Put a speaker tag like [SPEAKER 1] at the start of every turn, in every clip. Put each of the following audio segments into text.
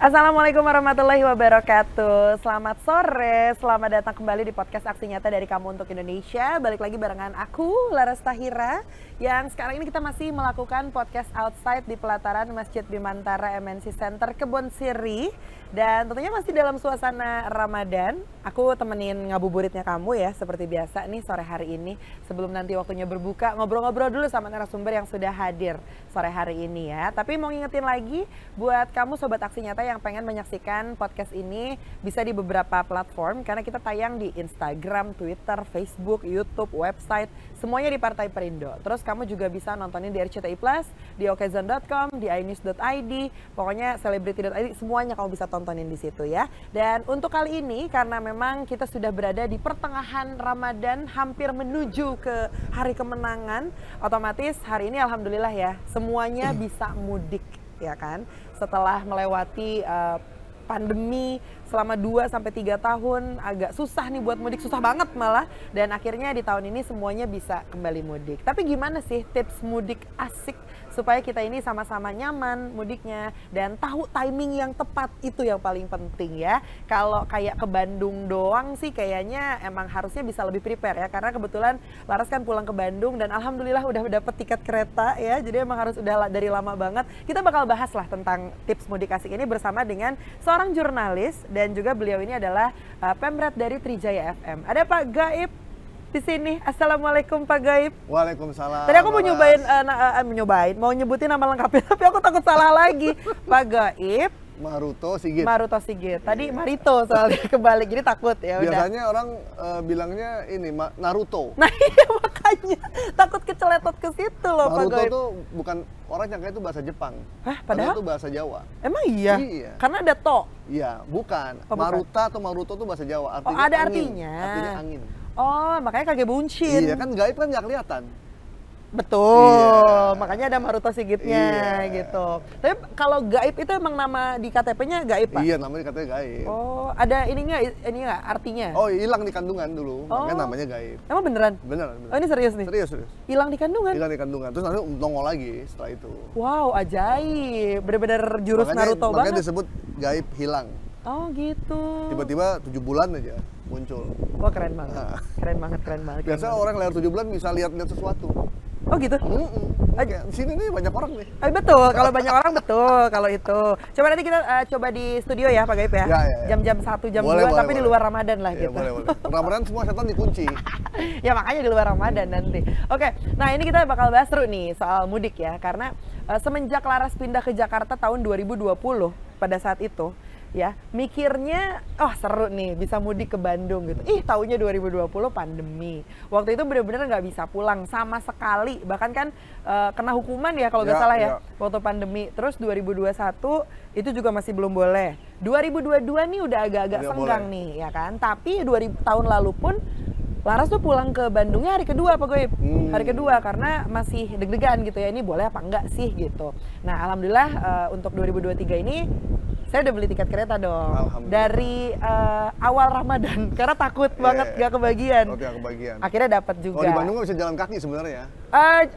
[SPEAKER 1] Assalamualaikum warahmatullahi wabarakatuh. Selamat sore, selamat datang kembali di podcast Aksi Nyata dari Kamu Untuk Indonesia. Balik lagi barengan aku, Laras Tahira, yang sekarang ini kita masih melakukan podcast outside di pelataran Masjid Bimantara MNC Center Kebon Sirih. Dan tentunya masih dalam suasana Ramadan. Aku temenin ngabuburitnya kamu ya, seperti biasa nih sore hari ini. Sebelum nanti waktunya berbuka, ngobrol-ngobrol dulu sama narasumber yang sudah hadir sore hari ini ya. Tapi mau ngingetin lagi buat kamu Sobat Aksi Nyata yang pengen menyaksikan podcast ini, bisa di beberapa platform karena kita tayang di Instagram, Twitter, Facebook, YouTube, website, semuanya di Partai Perindo. Terus kamu juga bisa nontonin di RCTI Plus, di okezone.com, di inews.id, pokoknya celebrity.id, semuanya kamu bisa tontonin di situ ya. Dan untuk kali ini karena memang kita sudah berada di pertengahan Ramadan, hampir menuju ke hari kemenangan, otomatis hari ini alhamdulillah ya, semuanya bisa mudik ya kan. Setelah melewati pandemi selama 2-3 tahun, agak susah nih buat mudik, susah banget malah. Dan akhirnya di tahun ini semuanya bisa kembali mudik. Tapi gimana sih tips mudik asik supaya kita ini sama-sama nyaman mudiknya dan tahu timing yang tepat, itu yang paling penting ya. Kalau kayak ke Bandung doang sih kayaknya emang harusnya bisa lebih prepare ya, karena kebetulan Laras kan pulang ke Bandung dan alhamdulillah udah dapet tiket kereta ya, jadi emang harus udah dari lama banget. Kita bakal bahas lah tentang tips mudik asik ini bersama dengan seorang jurnalis dan juga beliau ini adalah Pemret dari Trijaya FM. Ada Pak Gaib di sini. Assalamualaikum Pak Gaib.
[SPEAKER 2] Waalaikumsalam.
[SPEAKER 1] Tadi aku mau mau nyebutin nama lengkapnya, tapi aku takut salah lagi. Pak Gaib
[SPEAKER 2] Maruto Sigit.
[SPEAKER 1] Maruto Sigit. Tadi Marito soalnya kebalik, jadi takut ya udah.
[SPEAKER 2] Biasanya orang bilangnya ini Naruto.
[SPEAKER 1] Nah iya makanya takut keceletot ke situ loh Pak
[SPEAKER 2] Maruto
[SPEAKER 1] Gaib.
[SPEAKER 2] tuh bukan, orang nyangka itu bahasa Jepang.
[SPEAKER 1] Hah, padahal
[SPEAKER 2] itu bahasa Jawa.
[SPEAKER 1] Emang iya?
[SPEAKER 2] Iya.
[SPEAKER 1] Karena ada to.
[SPEAKER 2] Iya, bukan.
[SPEAKER 1] Oh, bukan.
[SPEAKER 2] Maruta atau Maruto tuh bahasa Jawa. Artinya
[SPEAKER 1] ada
[SPEAKER 2] angin.
[SPEAKER 1] artinya.
[SPEAKER 2] Artinya angin.
[SPEAKER 1] Oh, makanya kage buncin.
[SPEAKER 2] Iya kan, gaib kan nggak kelihatan.
[SPEAKER 1] Betul,
[SPEAKER 2] Iya.
[SPEAKER 1] Makanya ada Maruto Sigitnya gitu. Tapi kalau gaib itu emang nama di KTP-nya gaib Pak?
[SPEAKER 2] Iya, namanya katanya gaib.
[SPEAKER 1] Oh, ada ini nggak artinya?
[SPEAKER 2] Oh, hilang di kandungan dulu, makanya namanya gaib.
[SPEAKER 1] Emang beneran?
[SPEAKER 2] Bener.
[SPEAKER 1] Oh ini serius nih?
[SPEAKER 2] Serius.
[SPEAKER 1] Hilang di kandungan?
[SPEAKER 2] Hilang di kandungan, terus nanti nongol lagi setelah itu.
[SPEAKER 1] Wow, ajaib. Bener-bener jurus Naruto
[SPEAKER 2] makanya
[SPEAKER 1] banget.
[SPEAKER 2] disebut gaib hilang.
[SPEAKER 1] Oh gitu.
[SPEAKER 2] Tiba-tiba 7 bulan aja muncul.
[SPEAKER 1] Wah keren banget. Keren banget.
[SPEAKER 2] Biasa orang lewat 7 bulan bisa lihat-lihat sesuatu.
[SPEAKER 1] Oh gitu?
[SPEAKER 2] Oke, di sini nih banyak orang nih.
[SPEAKER 1] Betul, kalau banyak orang betul kalau itu. Coba nanti kita coba di studio ya Pak Gaib ya.
[SPEAKER 2] Ya.
[SPEAKER 1] Jam-jam 1, jam 2,
[SPEAKER 2] boleh,
[SPEAKER 1] tapi di
[SPEAKER 2] boleh.
[SPEAKER 1] luar Ramadan lah
[SPEAKER 2] Ya,
[SPEAKER 1] gitu.
[SPEAKER 2] boleh. Ramadan semua setan dikunci.
[SPEAKER 1] Ya makanya di luar Ramadan nanti. Oke, nah ini kita bakal bahas seru nih soal mudik ya. Karena semenjak Laras pindah ke Jakarta tahun 2020 pada saat itu, ya mikirnya seru nih bisa mudik ke Bandung gitu. Taunya 2020 pandemi. Waktu itu bener-bener nggak bisa pulang sama sekali. Bahkan kan kena hukuman ya kalau nggak salah ya waktu pandemi. Terus 2021 itu juga masih belum boleh. 2022 nih udah agak-agak senggang nih ya kan. Tapi tahun lalu pun Laras tuh pulang ke Bandungnya hari kedua Pak Goib. Hari kedua karena masih deg-degan gitu ya, ini boleh apa enggak sih gitu. Nah alhamdulillah untuk 2023 ini saya udah beli tiket kereta dong dari awal Ramadan karena takut banget gak kebagian. Akhirnya dapat juga.
[SPEAKER 2] Oh di Bandung nggak bisa jalan kaki sebenarnya?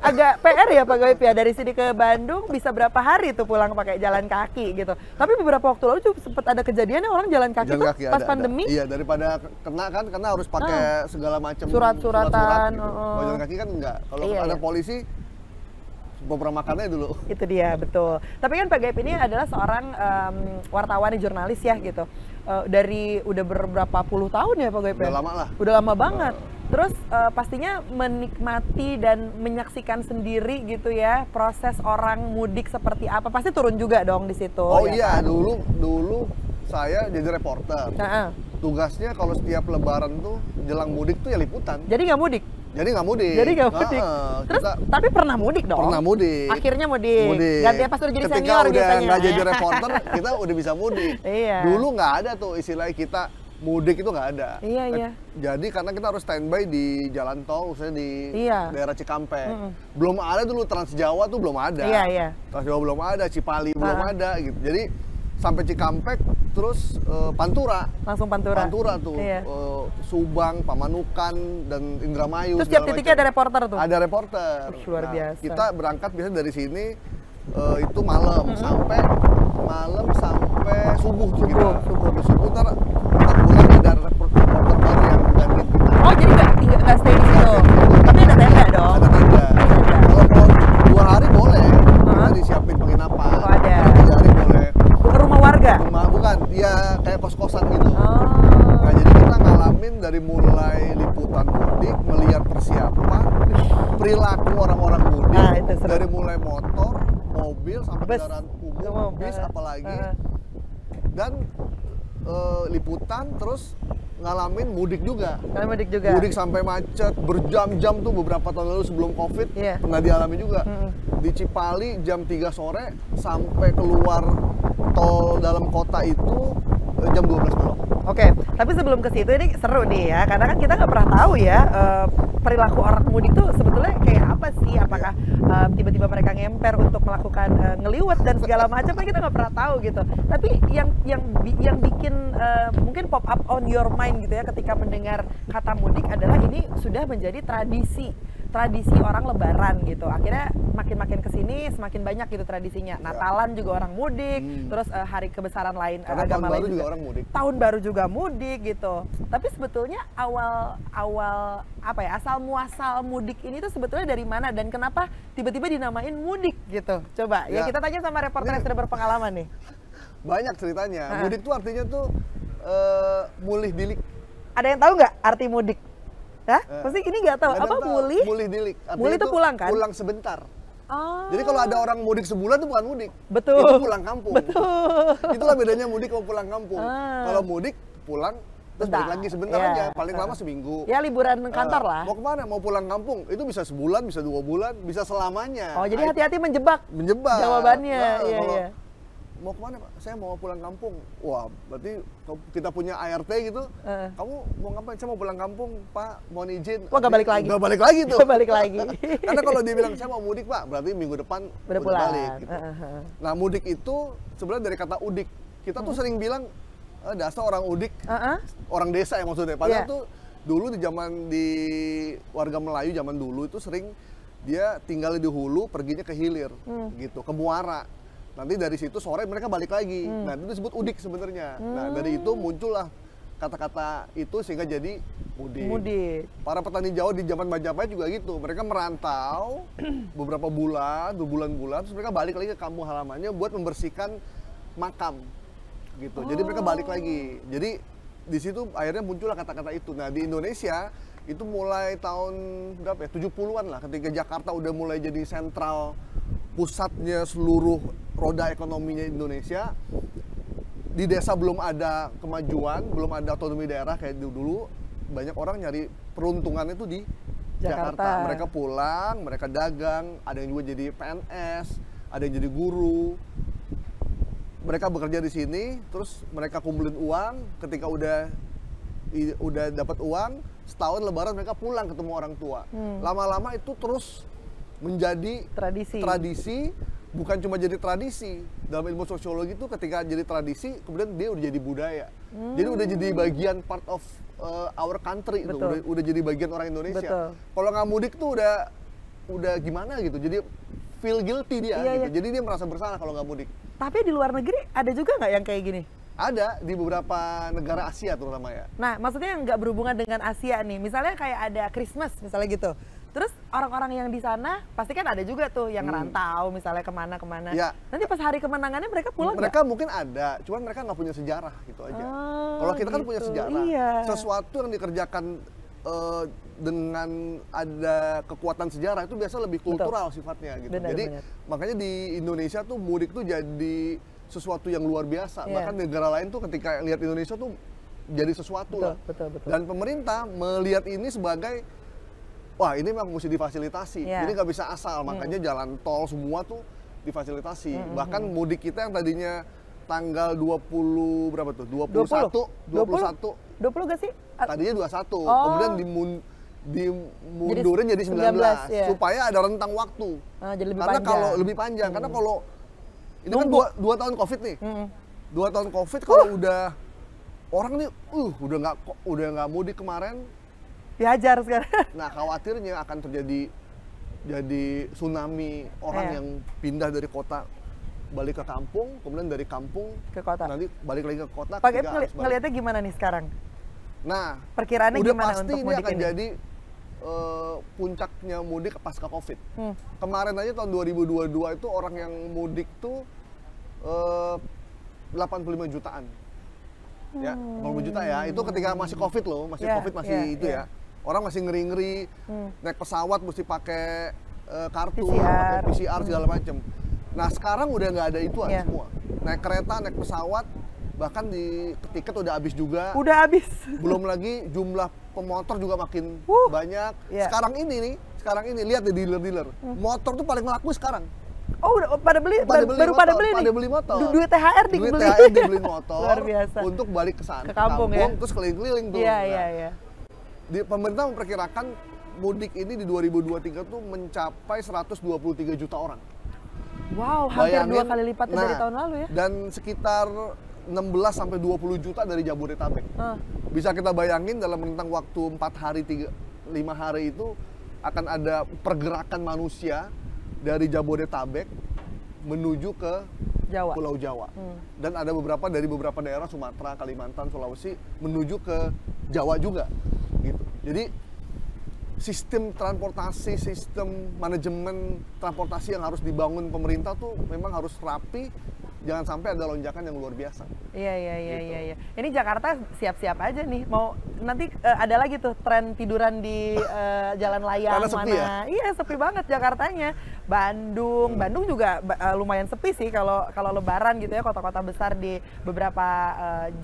[SPEAKER 1] Agak PR ya Pak Goib ya, dari sini ke Bandung bisa berapa hari tuh pulang pakai jalan kaki gitu. Tapi beberapa waktu lalu juga sempat ada kejadiannya orang jalan kaki tuh pas pandemi.
[SPEAKER 2] Iya, daripada kena kan, karena harus pakai segala macam
[SPEAKER 1] surat-suratan
[SPEAKER 2] gitu. Kalau jalan kaki kan enggak. Kalau ada polisi beberapa makannya dulu.
[SPEAKER 1] Itu dia, betul. Tapi kan Pak Gaib ini adalah seorang wartawan, jurnalis ya gitu. Dari udah beberapa puluh tahun ya Pak Gaib ya?
[SPEAKER 2] Udah lama lah.
[SPEAKER 1] Udah lama banget. Terus pastinya menikmati dan menyaksikan sendiri gitu ya proses orang mudik seperti apa. Pasti turun juga dong di situ.
[SPEAKER 2] Oh
[SPEAKER 1] ya
[SPEAKER 2] iya,
[SPEAKER 1] kan?
[SPEAKER 2] dulu saya jadi reporter. Tugasnya kalau setiap lebaran tuh jelang mudik tuh ya liputan.
[SPEAKER 1] Jadi nggak mudik?
[SPEAKER 2] Jadi nggak mudik.
[SPEAKER 1] Terus tapi pernah mudik dong?
[SPEAKER 2] Pernah mudik.
[SPEAKER 1] Akhirnya mudik. Ganti pas udah jadi
[SPEAKER 2] Ketika
[SPEAKER 1] senior
[SPEAKER 2] udah
[SPEAKER 1] biasanya.
[SPEAKER 2] nggak jadi reporter, kita udah bisa mudik.
[SPEAKER 1] Iya.
[SPEAKER 2] Dulu nggak ada tuh istilah kita mudik itu nggak ada.
[SPEAKER 1] Iya.
[SPEAKER 2] Jadi karena kita harus standby di jalan tol, misalnya di daerah Cikampek. Belum ada dulu, Trans Jawa tuh belum ada.
[SPEAKER 1] Iya.
[SPEAKER 2] Trans Jawa belum ada, Cipali belum ada gitu. Jadi sampai Cikampek, terus Pantura.
[SPEAKER 1] Langsung Pantura.
[SPEAKER 2] Pantura tuh, Subang, Pamanukan, dan Indramayu.
[SPEAKER 1] Terus tiap titiknya ada reporter tuh?
[SPEAKER 2] Ada reporter.
[SPEAKER 1] Luar biasa.
[SPEAKER 2] Kita berangkat biasanya dari sini itu malam sampai subuh tuh kita. Sampai subuh ntar pulang ada reporter baru yang gantiin kita.
[SPEAKER 1] Oh jadi nggak stay di situ? Tapi ada tenda dong?
[SPEAKER 2] Ada tenda. Kalau mau 2 hari boleh, kita disiapin penginapan.
[SPEAKER 1] Oh ada.
[SPEAKER 2] 3 hari boleh.
[SPEAKER 1] Rumah warga?
[SPEAKER 2] Rumah, bukan, ya kayak kos-kosan gitu. Nah jadi kita ngalamin dari mulai liputan mudik, melihat persiapan, perilaku orang-orang mudik, dari mulai motor, mobil, sampai kendaraan umum, bis apalagi, dan liputan, terus ngalamin mudik juga. Mudik sampai macet, berjam-jam tuh beberapa tahun lalu sebelum Covid, pernah dialami juga. Di Cipali jam 3 sore sampai keluar tol dalam kota itu jam 12 malam.
[SPEAKER 1] Oke, tapi sebelum ke situ ini seru nih ya, karena kan kita nggak pernah tahu ya perilaku orang mudik tuh sebetulnya kayak apa sih? Apakah tiba-tiba mereka ngemper untuk melakukan ngeliwet dan segala macam? Kita nggak pernah tahu gitu. Tapi yang bikin mungkin pop up on your mind gitu ya ketika mendengar kata mudik adalah ini sudah menjadi tradisi orang Lebaran gitu. Akhirnya makin kesini semakin banyak gitu tradisinya. Natalan juga orang mudik, terus hari kebesaran lain agama lain juga
[SPEAKER 2] orang mudik.
[SPEAKER 1] Tahun baru juga mudik gitu. Tapi sebetulnya awal apa ya, asal muasal mudik ini tuh sebetulnya dari mana dan kenapa tiba-tiba dinamain mudik gitu? Coba ya kita tanya sama reporter yang sudah berpengalaman nih.
[SPEAKER 2] Banyak ceritanya. Mudik tuh artinya tuh mulih dilik.
[SPEAKER 1] Ada yang tahu nggak arti mudik? Hah? Pasti ini nggak tahu. Apa mulih?
[SPEAKER 2] Mulih dilik.
[SPEAKER 1] Mulih itu pulang kan?
[SPEAKER 2] Pulang sebentar. Jadi kalau ada orang mudik sebulan itu bukan mudik.
[SPEAKER 1] Betul.
[SPEAKER 2] Itu pulang kampung.
[SPEAKER 1] Betul.
[SPEAKER 2] Itulah bedanya mudik sama pulang kampung. Kalau mudik pulang terus balik lagi sebentar aja, paling lama seminggu.
[SPEAKER 1] Ya liburan kantor lah.
[SPEAKER 2] Mau kemana? Mau pulang kampung? Itu bisa sebulan, bisa 2 bulan, bisa selamanya.
[SPEAKER 1] Oh jadi hati-hati menjebak. Jawabannya. Iya.
[SPEAKER 2] Mau kemana Pak? Saya mau pulang kampung. Wah, berarti kita punya ART gitu. Kamu mau ngapain? Saya mau pulang kampung, Pak. Mohon izin.
[SPEAKER 1] Wah, nggak balik lagi.
[SPEAKER 2] Nggak balik lagi tuh.
[SPEAKER 1] Nggak balik lagi.
[SPEAKER 2] Karena kalau dia bilang saya mau mudik Pak, berarti minggu depan udah balik. Gitu. Nah, mudik itu sebenarnya dari kata udik. Kita tuh sering bilang dasar orang udik, orang desa ya maksudnya. Padahal tuh dulu di warga Melayu zaman dulu itu sering dia tinggal di hulu, perginya ke hilir, gitu, ke muara. Nanti dari situ sore mereka balik lagi. Nah, itu disebut udik sebenarnya. Nah, dari itu muncullah kata-kata itu sehingga jadi mudik. Para petani Jawa di zaman Majapahit juga gitu. Mereka merantau beberapa bulan, berbulan-bulan, terus mereka balik lagi ke kampung halamannya buat membersihkan makam. Gitu. Jadi mereka balik lagi. Jadi di situ akhirnya muncullah kata-kata itu. Nah, di Indonesia itu mulai tahun berapa ya? 70-an lah ketika Jakarta udah mulai jadi sentral pusatnya seluruh roda ekonominya Indonesia. Di desa belum ada kemajuan, belum ada otonomi daerah kayak dulu. Banyak orang nyari peruntungannya itu di Jakarta. Mereka pulang, mereka dagang, ada yang juga jadi PNS, ada yang jadi guru. Mereka bekerja di sini, terus mereka kumpulin uang. Ketika udah dapat uang, setahun Lebaran mereka pulang ketemu orang tua. Lama-lama itu terus menjadi tradisi, bukan cuma jadi tradisi. Dalam ilmu sosiologi itu ketika jadi tradisi, kemudian dia udah jadi budaya. Jadi udah jadi bagian part of our country itu, udah jadi bagian orang Indonesia. Kalau nggak mudik tuh udah gimana gitu. Jadi feel guilty dia gitu. Jadi dia merasa bersalah kalau nggak mudik.
[SPEAKER 1] Tapi di luar negeri ada juga nggak yang kayak gini?
[SPEAKER 2] Ada di beberapa negara Asia terutama ya.
[SPEAKER 1] Nah, maksudnya yang nggak berhubungan dengan Asia nih. Misalnya kayak ada Christmas misalnya gitu. Terus orang-orang yang di sana pasti kan ada juga tuh yang rantau misalnya kemana-kemana. Ya. Nanti pas hari kemenangannya mereka pulang
[SPEAKER 2] Mereka mungkin ada, cuman mereka nggak punya sejarah gitu aja. Kalau kita kan punya sejarah. Sesuatu yang dikerjakan dengan ada kekuatan sejarah itu biasa lebih kultural sifatnya gitu. Jadi makanya di Indonesia tuh mudik tuh jadi sesuatu yang luar biasa. Bahkan negara lain tuh ketika lihat Indonesia tuh jadi sesuatu lah. Dan pemerintah melihat ini sebagai wah ini memang mesti difasilitasi. Jadi nggak bisa asal. Makanya jalan tol semua tuh difasilitasi. Bahkan mudik kita yang tadinya tanggal 20 berapa tuh? 21
[SPEAKER 1] gak sih?
[SPEAKER 2] Tadinya 21. Kemudian dimundurin jadi 19 supaya ada rentang waktu.
[SPEAKER 1] Jadi lebih
[SPEAKER 2] karena
[SPEAKER 1] panjang.
[SPEAKER 2] kalau lebih panjang, karena kalau ini kan 2 tahun Covid nih. 2 tahun Covid kalau udah orang nih udah nggak mudik kemarin,
[SPEAKER 1] dihajar sekarang.
[SPEAKER 2] Nah, khawatirnya akan terjadi tsunami orang yang pindah dari kota balik ke kampung, kemudian dari kampung
[SPEAKER 1] ke kota.
[SPEAKER 2] Nanti balik lagi ke kota.
[SPEAKER 1] Pak Gaib ngelihatnya gimana nih sekarang?
[SPEAKER 2] Nah,
[SPEAKER 1] perkiraannya
[SPEAKER 2] udah
[SPEAKER 1] gimana
[SPEAKER 2] pasti
[SPEAKER 1] untuk
[SPEAKER 2] ini
[SPEAKER 1] mudik
[SPEAKER 2] akan
[SPEAKER 1] ini?
[SPEAKER 2] jadi puncaknya mudik pasca Covid. Kemarin aja tahun 2022 itu orang yang mudik tuh 85 jutaan. Ya, 85 juta ya. Itu ketika masih Covid loh, masih Covid masih itu ya. Orang masih ngeri-ngeri, naik pesawat mesti pakai kartu, pakai PCR segala macam. Nah sekarang udah nggak ada ituan semua. Naik kereta, naik pesawat, bahkan di tiket udah habis juga.
[SPEAKER 1] Udah habis.
[SPEAKER 2] Belum lagi jumlah pemotor juga makin banyak. Sekarang ini lihat deh dealer-dealer. Motor tuh paling laku sekarang.
[SPEAKER 1] Oh udah pada beli
[SPEAKER 2] pada
[SPEAKER 1] nih.
[SPEAKER 2] Beli motor.
[SPEAKER 1] Duit THR
[SPEAKER 2] dibeli motor.
[SPEAKER 1] Luar biasa.
[SPEAKER 2] Untuk balik ke sana.
[SPEAKER 1] Ke kampung ya.
[SPEAKER 2] Terus keliling-keliling tuh.
[SPEAKER 1] Iya.
[SPEAKER 2] Pemerintah memperkirakan mudik ini di 2023 tuh mencapai 123 juta orang.
[SPEAKER 1] Wow, hampir 2 kali lipat dari tahun lalu ya.
[SPEAKER 2] Dan sekitar 16 sampai 20 juta dari Jabodetabek. Bisa kita bayangin dalam rentang waktu 4 hari 5 hari itu akan ada pergerakan manusia dari Jabodetabek menuju ke
[SPEAKER 1] Jawa.
[SPEAKER 2] Pulau Jawa. Dan ada dari beberapa daerah Sumatera, Kalimantan, Sulawesi menuju ke Jawa juga. Gitu. Jadi sistem transportasi, sistem manajemen transportasi yang harus dibangun pemerintah tuh memang harus rapi, jangan sampai ada lonjakan yang luar biasa.
[SPEAKER 1] Iya. Ini Jakarta siap-siap aja nih, mau nanti ada lagi tuh tren tiduran di jalan layang. Karena sepi ya? Iya, sepi banget Jakartanya. Bandung juga lumayan sepi sih kalau Lebaran gitu ya, kota-kota besar di beberapa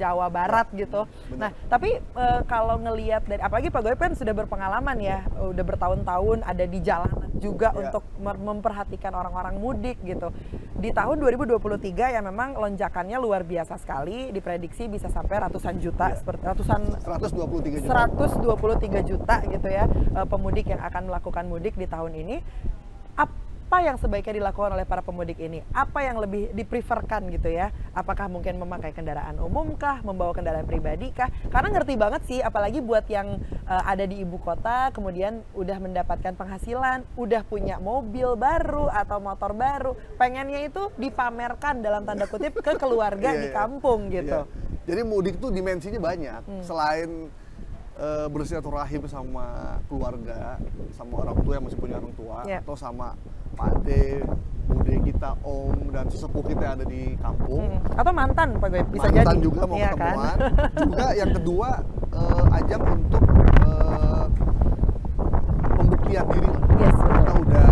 [SPEAKER 1] Jawa Barat gitu.
[SPEAKER 2] Bener.
[SPEAKER 1] Nah, tapi kalau ngelihat dari, apalagi Pak Gaib kan sudah berpengalaman ya, udah bertahun-tahun ada di jalanan juga untuk memperhatikan orang-orang mudik gitu. Di tahun 2023 ya memang lonjakannya luar biasa sekali, diprediksi bisa sampai ratusan juta, seperti 123 juta gitu ya pemudik yang akan melakukan mudik di tahun ini. Apa yang sebaiknya dilakukan oleh para pemudik ini? Apa yang lebih dipreferkan gitu ya? Apakah mungkin memakai kendaraan umum kah? Membawa kendaraan pribadi kah? Karena ngerti banget sih, apalagi buat yang ada di ibu kota, kemudian udah mendapatkan penghasilan, udah punya mobil baru atau motor baru, pengennya itu dipamerkan dalam tanda kutip ke keluarga di kampung gitu.
[SPEAKER 2] Jadi mudik tuh dimensinya banyak. Selain bersilaturahim sama keluarga, sama orang tua yang masih punya orang tua, atau sama Pak De, Bude kita, Om, dan sesepuh kita yang ada di kampung.
[SPEAKER 1] Atau mantan, Pak Gaib, bisa
[SPEAKER 2] mantan
[SPEAKER 1] jadi.
[SPEAKER 2] juga mau ketemuan. Kan? Juga yang kedua, ajang untuk pembuktian diri lah.
[SPEAKER 1] Yes,
[SPEAKER 2] kita udah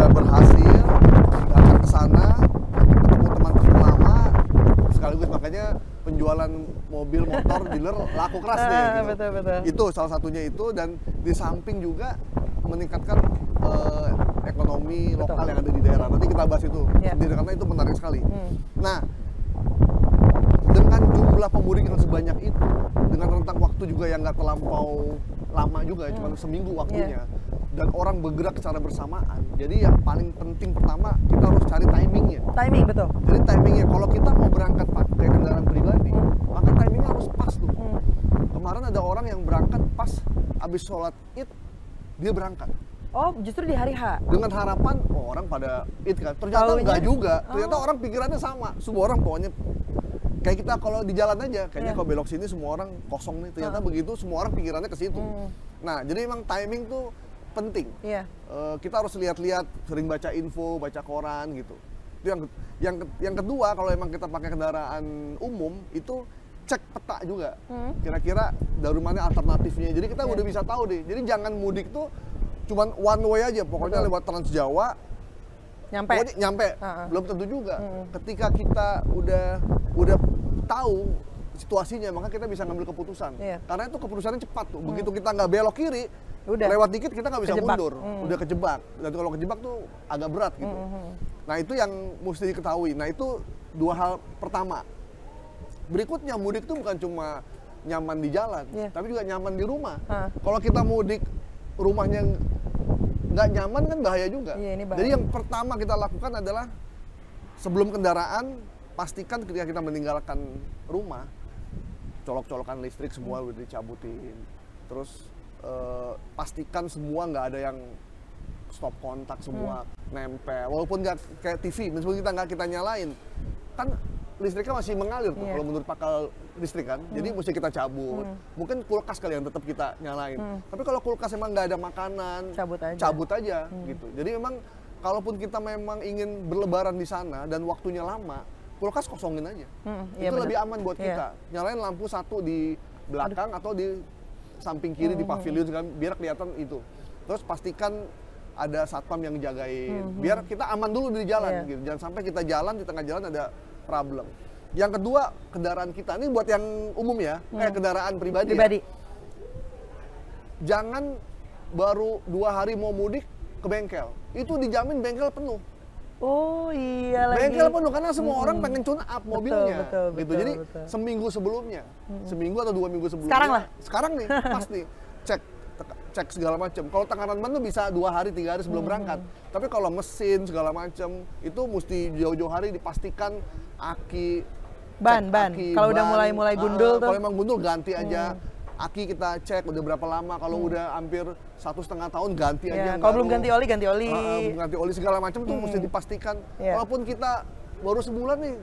[SPEAKER 2] berhasil, datang ke sana, ketemu teman-teman lama, sekaligus makanya penjualan mobil, motor, dealer laku keras deh. Gitu.
[SPEAKER 1] Betul.
[SPEAKER 2] Itu salah satunya itu, dan di samping juga meningkatkan ekonomi lokal yang ada di daerah. Nanti kita bahas itu sendiri karena itu menarik sekali. Nah, dengan jumlah pemudik yang sebanyak itu, dengan rentang waktu juga yang nggak terlampau lama juga, cuma seminggu waktunya, dan orang bergerak secara bersamaan. Jadi yang paling penting pertama kita harus cari timingnya.
[SPEAKER 1] Timing, betul.
[SPEAKER 2] Jadi timingnya, kalau kita mau berangkat pakai kendaraan pribadi, maka timingnya harus pas tuh. Kemarin ada orang yang berangkat pas habis sholat Id, dia berangkat.
[SPEAKER 1] Oh, justru di hari H?
[SPEAKER 2] Dengan harapan, orang pada Id kan. Ternyata enggak juga. Ternyata orang pikirannya sama. Semua orang pokoknya, kayak kita kalau di jalan aja, kayaknya kalau belok sini semua orang kosong nih. Ternyata begitu, semua orang pikirannya ke situ. Nah, jadi emang timing tuh penting. Kita harus lihat-lihat, sering baca info, baca koran gitu. Itu yang kedua, kalau emang kita pakai kendaraan umum, itu cek peta juga. Kira-kira dari mana alternatifnya. Jadi kita udah bisa tahu deh. Jadi jangan mudik tuh cuman one way aja, pokoknya lewat Trans Jawa nyampe. Belum tentu juga. Ketika kita udah tahu situasinya, maka kita bisa ngambil keputusan. Karena itu keputusannya cepat tuh. Begitu kita nggak belok kiri, lewat dikit kita nggak bisa mundur, udah kejebak. Dan kalau kejebak tuh agak berat gitu. Nah itu yang mesti diketahui. Nah itu dua hal pertama. Berikutnya, mudik tuh bukan cuma nyaman di jalan, tapi juga nyaman di rumah. Kalau kita mudik rumahnya nggak nyaman kan bahaya juga. Jadi yang pertama kita lakukan adalah sebelum kendaraan, pastikan ketika kita meninggalkan rumah, colok-colokan listrik semua udah dicabutin. Terus pastikan semua nggak ada yang stop kontak semua nempel. Walaupun nggak kayak TV, meskipun kita nyalain, kan listriknya masih mengalir tuh kalau menurut pakal listrik kan. Jadi mesti kita cabut. Mungkin kulkas kali yang tetap kita nyalain. Tapi kalau kulkas emang nggak ada makanan, cabut aja gitu. Jadi memang kalaupun kita memang ingin berlebaran di sana dan waktunya lama, kulkas kosongin aja. Itu lebih aman buat kita. Nyalain lampu satu di belakang atau di samping kiri di pavilion kan, biar kelihatan itu. Terus pastikan ada satpam yang jagain, biar kita aman dulu di jalan gitu. Jangan sampai kita jalan di tengah jalan ada problem. Yang kedua, kendaraan kita ini buat yang umum ya, kayak kendaraan pribadi. Ya. Jangan baru 2 hari mau mudik ke bengkel, itu dijamin bengkel penuh.
[SPEAKER 1] Oh iya lagi.
[SPEAKER 2] Bengkel penuh karena semua orang pengen tune up mobilnya, gitu. Jadi seminggu sebelumnya, seminggu atau 2 minggu sebelumnya.
[SPEAKER 1] Sekarang lah.
[SPEAKER 2] Sekarang nih, pasti cek segala macam. Kalau tekanan ban tuh bisa 2 hari 3 hari sebelum berangkat. Tapi kalau mesin segala macam itu mesti jauh-jauh hari dipastikan aki,
[SPEAKER 1] ban. Kalau udah mulai gundul tuh.
[SPEAKER 2] Kalau emang gundul ganti aja. Aki kita cek udah berapa lama. Kalau udah hampir 1,5 tahun ganti aja.
[SPEAKER 1] Kalau belum ganti oli, ganti
[SPEAKER 2] oli segala macam tuh mesti dipastikan. Walaupun kita baru sebulan nih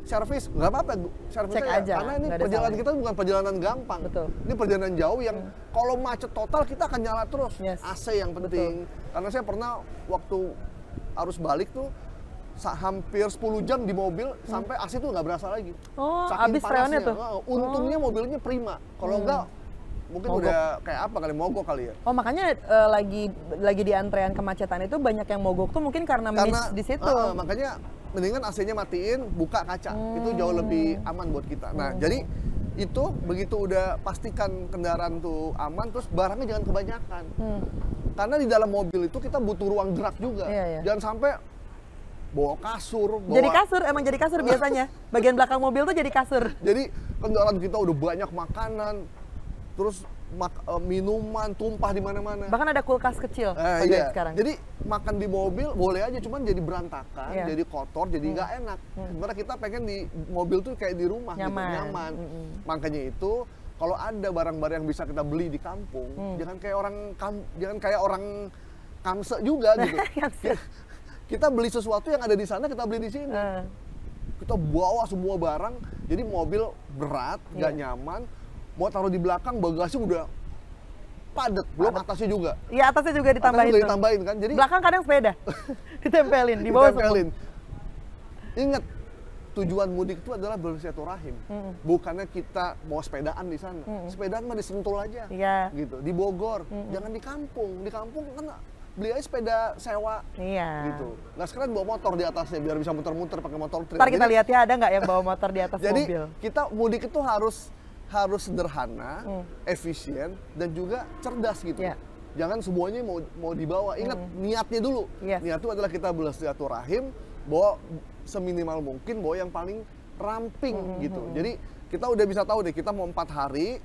[SPEAKER 2] servis, nggak apa-apa, servis aja. Karena ini perjalanan kita bukan perjalanan gampang. Ini perjalanan jauh yang kalau macet total kita akan nyala terus. AC yang penting. Karena saya pernah waktu arus balik tuh hampir 10 jam di mobil sampai AC tuh nggak berasa lagi.
[SPEAKER 1] Oh, habis freonnya tuh.
[SPEAKER 2] Untungnya mobilnya prima. Kalau enggak mungkin mogok. Udah kayak apa kali, mogok kali ya.
[SPEAKER 1] Oh, makanya lagi di antrean kemacetan itu banyak yang mogok tuh mungkin karena miss di situ.
[SPEAKER 2] Makanya mendingan AC-nya matiin, buka kaca. Itu jauh lebih aman buat kita. Nah, jadi itu begitu udah pastikan kendaraan tuh aman, terus barangnya jangan kebanyakan. Karena di dalam mobil itu kita butuh ruang gerak juga. Jangan sampai bawa kasur.
[SPEAKER 1] Emang jadi kasur biasanya. Bagian belakang mobil tuh jadi kasur.
[SPEAKER 2] Jadi kendaraan kita udah banyak makanan, terus minuman tumpah di mana-mana.
[SPEAKER 1] Bahkan ada kulkas kecil sekarang.
[SPEAKER 2] Jadi makan di mobil boleh aja, cuman jadi berantakan, jadi kotor, jadi nggak enak. Sebenarnya kita pengen di mobil tuh kayak di rumah, nyaman. Makanya itu kalau ada barang-barang yang bisa kita beli di kampung, jangan kayak orang kamse juga gitu. Kita beli sesuatu yang ada di sana, kita beli di sini. Kita bawa semua barang, jadi mobil berat, nggak nyaman. Mau taruh di belakang, bagasi udah padat, belum atasnya juga.
[SPEAKER 1] Iya, atasnya juga ditambahin.
[SPEAKER 2] Kan. Jadi
[SPEAKER 1] belakang kadang sepeda ditempelin, di bawah semua.
[SPEAKER 2] Ingat, tujuan mudik itu adalah bersilaturahim. Bukannya kita mau sepedaan di sana. Sepedaan mah di Sentul aja. Gitu. Di Bogor, jangan di kampung. Di kampung kan beli aja sepeda sewa. Gitu. Nah, sekarang bawa motor di atasnya biar bisa muter-muter pakai motor trip.
[SPEAKER 1] Ntar kita lihat ya, ada nggak yang bawa motor di atas mobil.
[SPEAKER 2] Jadi kita mudik itu harus sederhana, efisien, dan juga cerdas gitu. Jangan semuanya mau dibawa. Ingat niatnya dulu. Niat itu adalah kita bersilaturahim, bawa seminimal mungkin, bawa yang paling ramping gitu. Jadi kita udah bisa tahu deh, kita mau 4 hari,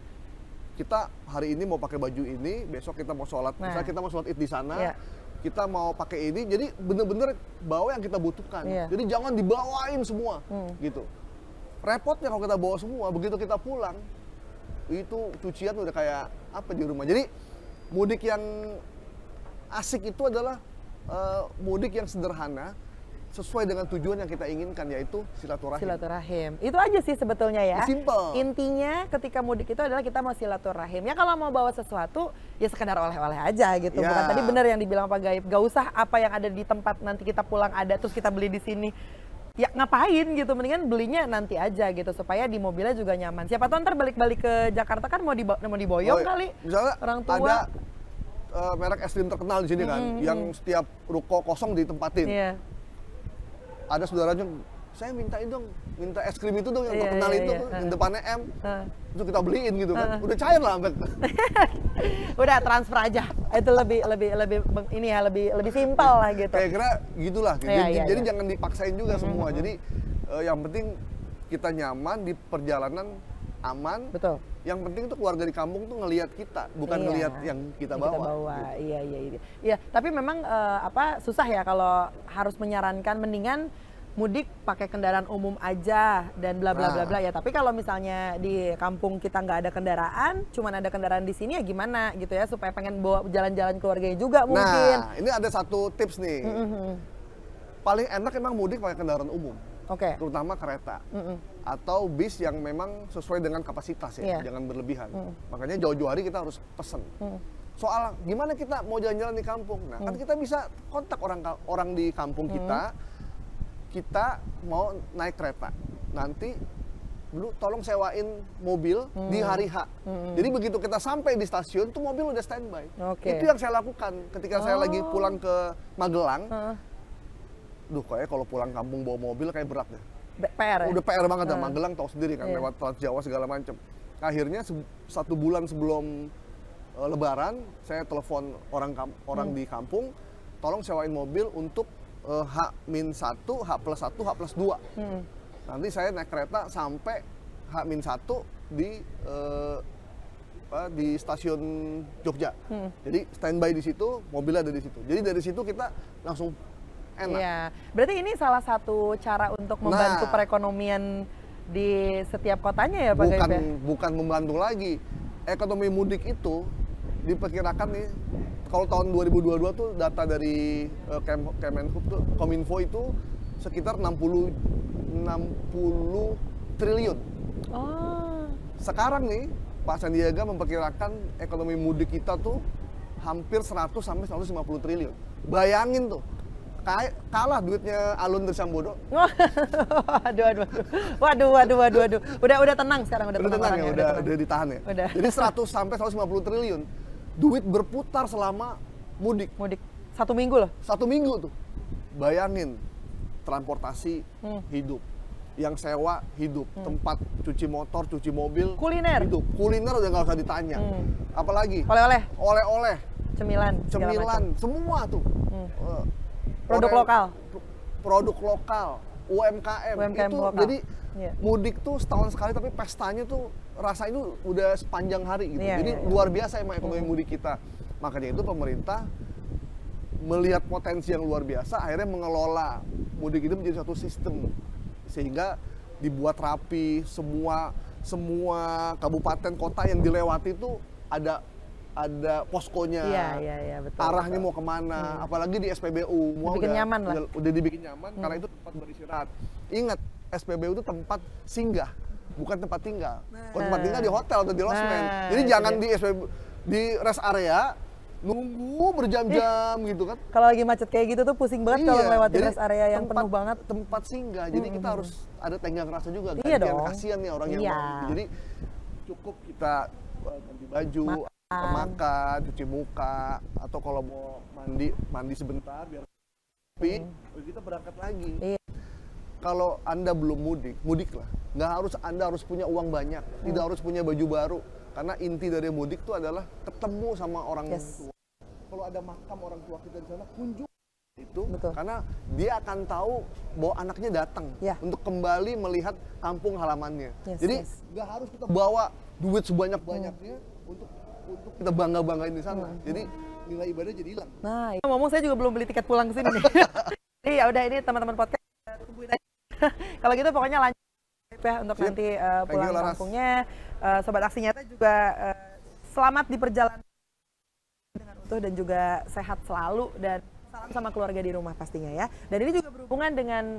[SPEAKER 2] kita hari ini mau pakai baju ini, besok kita mau sholat, misalnya kita mau sholat id di sana, kita mau pakai ini, jadi bener-bener bawa yang kita butuhkan. Jadi jangan dibawain semua gitu. Repotnya kalau kita bawa semua, begitu kita pulang, itu cucian udah kayak apa di rumah. Jadi mudik yang asik itu adalah mudik yang sederhana, sesuai dengan tujuan yang kita inginkan, yaitu silaturahim.
[SPEAKER 1] Itu aja sih sebetulnya ya.
[SPEAKER 2] Simple.
[SPEAKER 1] Intinya ketika mudik itu adalah kita mau silaturahim. Ya kalau mau bawa sesuatu, ya sekedar oleh-oleh aja gitu. Bukan tadi benar yang dibilang Pak Gaib, gak usah apa yang ada di tempat nanti kita pulang ada, terus kita beli di sini. Ya ngapain gitu, mendingan belinya nanti aja gitu, supaya di mobilnya juga nyaman. Siapa tahu ntar balik-balik ke Jakarta kan mau diboyong kali.
[SPEAKER 2] Misalnya
[SPEAKER 1] orang tua.
[SPEAKER 2] Ada merek es krim terkenal di sini kan, yang setiap ruko kosong ditempatin. Ada saudaranya, saya minta es krim itu dong yang terkenal itu, yang depannya M, itu kita beliin gitu kan, udah cair lah sampai.
[SPEAKER 1] Udah transfer aja, itu lebih simpel lah gitu.
[SPEAKER 2] Kayak kira gitulah, gitu. Jadi jangan dipaksain juga semua. Jadi yang penting kita nyaman di perjalanan, aman.
[SPEAKER 1] Betul.
[SPEAKER 2] Yang penting tuh keluarga di kampung tuh ngelihat kita, bukan ngelihat yang kita bawa.
[SPEAKER 1] Gitu. Iya. Tapi memang susah ya kalau harus menyarankan, mendingan mudik pakai kendaraan umum aja dan bla bla bla bla ya. Tapi kalau misalnya di kampung kita nggak ada kendaraan, cuman ada kendaraan di sini ya gimana gitu ya, supaya pengen bawa jalan-jalan keluarganya juga mungkin.
[SPEAKER 2] Nah, ini ada satu tips nih. Paling enak emang mudik pakai kendaraan umum. Terutama kereta atau bis yang memang sesuai dengan kapasitas ya, jangan berlebihan. Makanya jauh-jauh hari kita harus pesen. Soal gimana kita mau jalan-jalan di kampung, nah kan kita bisa kontak orang di kampung kita mau naik kereta, nanti dulu tolong sewain mobil di hari H. Jadi begitu kita sampai di stasiun tuh mobil udah standby. Itu yang saya lakukan ketika saya lagi pulang ke Magelang. Duh, kayak kalau pulang kampung bawa mobil kayak berat deh.
[SPEAKER 1] PR ya?
[SPEAKER 2] Udah PR banget dah, Magelang tahu sendiri kan, lewat Trans Jawa segala macem. Akhirnya 1 bulan sebelum Lebaran, saya telepon orang di kampung, tolong sewain mobil untuk H-1, H+1, H+2. Nanti saya naik kereta sampai H-1 di stasiun Jogja. Jadi standby di situ, mobilnya ada di situ. Jadi dari situ kita langsung enak.
[SPEAKER 1] Iya, berarti ini salah satu cara untuk membantu perekonomian di setiap kotanya ya Pak Gaib?
[SPEAKER 2] Bukan membantu lagi. Ekonomi mudik itu diperkirakan nih, kalau tahun 2022 tuh data dari Kemenhub tuh, Kominfo itu sekitar 60 triliun. Sekarang nih Pak Sandiaga memperkirakan ekonomi mudik kita tuh hampir 100 sampai 150 triliun. Bayangin tuh, kalah duitnya Alun Trisambodo. Waduh.
[SPEAKER 1] Udah tenang sekarang, udah
[SPEAKER 2] tenang ya, udah ditahan ya. Jadi 100 sampai 150 triliun. Duit berputar selama mudik.
[SPEAKER 1] 1 minggu loh.
[SPEAKER 2] 1 minggu tuh. Bayangin, transportasi hidup. Yang sewa hidup, tempat cuci motor, cuci mobil,
[SPEAKER 1] kuliner
[SPEAKER 2] hidup. Kuliner udah nggak usah ditanya. Apalagi? Oleh-oleh.
[SPEAKER 1] Cemilan,
[SPEAKER 2] semua tuh. Produk lokal, UMKM itu lokal. Jadi mudik tuh setahun sekali, tapi pestanya tuh rasa itu udah sepanjang hari gitu. Jadi luar biasa emang ekonomi mudik kita. Makanya itu pemerintah melihat potensi yang luar biasa, akhirnya mengelola mudik itu menjadi satu sistem sehingga dibuat rapi, semua kabupaten kota yang dilewati itu ada poskonya,
[SPEAKER 1] betul,
[SPEAKER 2] arahnya mau kemana, apalagi di SPBU, udah dibikin nyaman karena itu tempat beristirahat. Ingat, SPBU itu tempat singgah, bukan tempat tinggal. Kalau tempat tinggal di hotel atau di losmen. Jadi jangan di SPBU, di rest area nunggu berjam-jam gitu kan.
[SPEAKER 1] Kalau lagi macet kayak gitu tuh pusing banget kalau lewat rest area yang penuh banget.
[SPEAKER 2] Tempat singgah, jadi kita harus ada tenggang rasa juga. Kasihan nih orang yang mau. Jadi cukup kita ganti baju, makan, cuci muka, atau kalau mau mandi sebentar biar rapi, kita berangkat lagi. Kalau Anda belum mudiklah. Anda harus punya uang banyak, tidak harus punya baju baru. Karena inti dari mudik itu adalah ketemu sama orang tua. Kalau ada makam orang tua kita di sana, kunjungi itu. Karena dia akan tahu bahwa anaknya datang untuk kembali melihat kampung halamannya. Jadi nggak harus kita bawa duit sebanyak-banyaknya untuk kita bangga-banggain di sana. Jadi nilai ibadah jadi hilang.
[SPEAKER 1] Nah, ngomong saya juga belum beli tiket pulang ke sini nih. Jadi ya udah, ini teman-teman podcast tungguin aja. Kalau gitu pokoknya lanjut ya untuk nanti pulang kampungnya. Sobat Aksi Nyata juga selamat di perjalanan dengan utuh dan juga sehat selalu, dan salam sama keluarga di rumah pastinya ya. Dan ini juga berhubungan dengan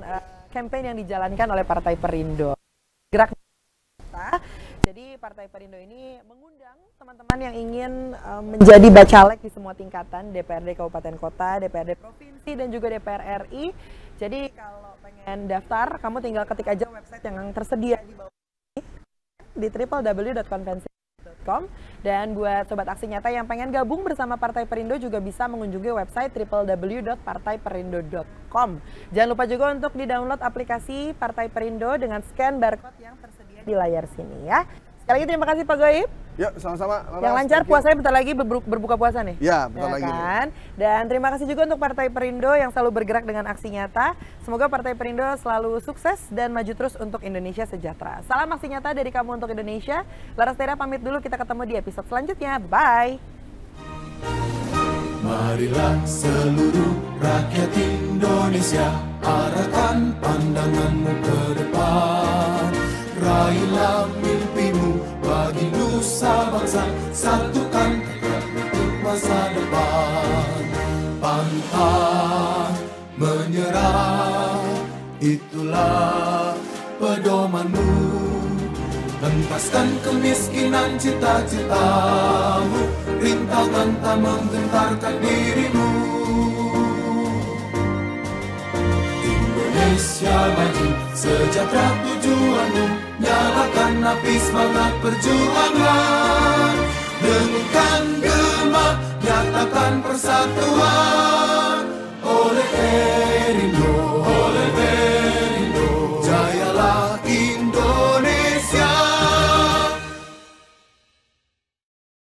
[SPEAKER 1] campaign yang dijalankan oleh Partai Perindo. Gerak. Jadi Partai Perindo ini mengundang teman-teman yang ingin menjadi bacalek di semua tingkatan, DPRD Kabupaten Kota, DPRD Provinsi, dan juga DPR RI. Jadi kalau pengen daftar, kamu tinggal ketik aja website yang tersedia di bawah ini di www.konvensi.com. Dan buat Sobat Aksi Nyata yang pengen gabung bersama Partai Perindo juga bisa mengunjungi website www.partaiPerindo.com. Jangan lupa juga untuk di-download aplikasi Partai Perindo dengan scan barcode yang tersedia di layar sini ya. Sekali lagi terima kasih Pak Gaib.
[SPEAKER 2] Ya, sama-sama.
[SPEAKER 1] Yang lancar puasanya bentar lagi berbuka puasa nih.
[SPEAKER 2] Ya, bentar lagi.
[SPEAKER 1] Kan? Dan terima kasih juga untuk Partai Perindo yang selalu bergerak dengan aksi nyata. Semoga Partai Perindo selalu sukses dan maju terus untuk Indonesia sejahtera. Salam aksi nyata dari kamu untuk Indonesia. Laras Tera pamit dulu, kita ketemu di episode selanjutnya. Bye.
[SPEAKER 3] Marilah seluruh rakyat Indonesia, arahkan pandanganmu ke depan. Raihlah mimpimu bagi nusa bangsa, satukan tekad untuk masa depan. Pantang menyerah, itulah pedomanmu. Hentaskan kemiskinan cita-citamu, rintangan tak menggentarkan dirimu. Indonesia maju, sejahtera tujuanmu, nyalakan api semangat perjuangan. Dengungkan gema, nyatakan persatuan.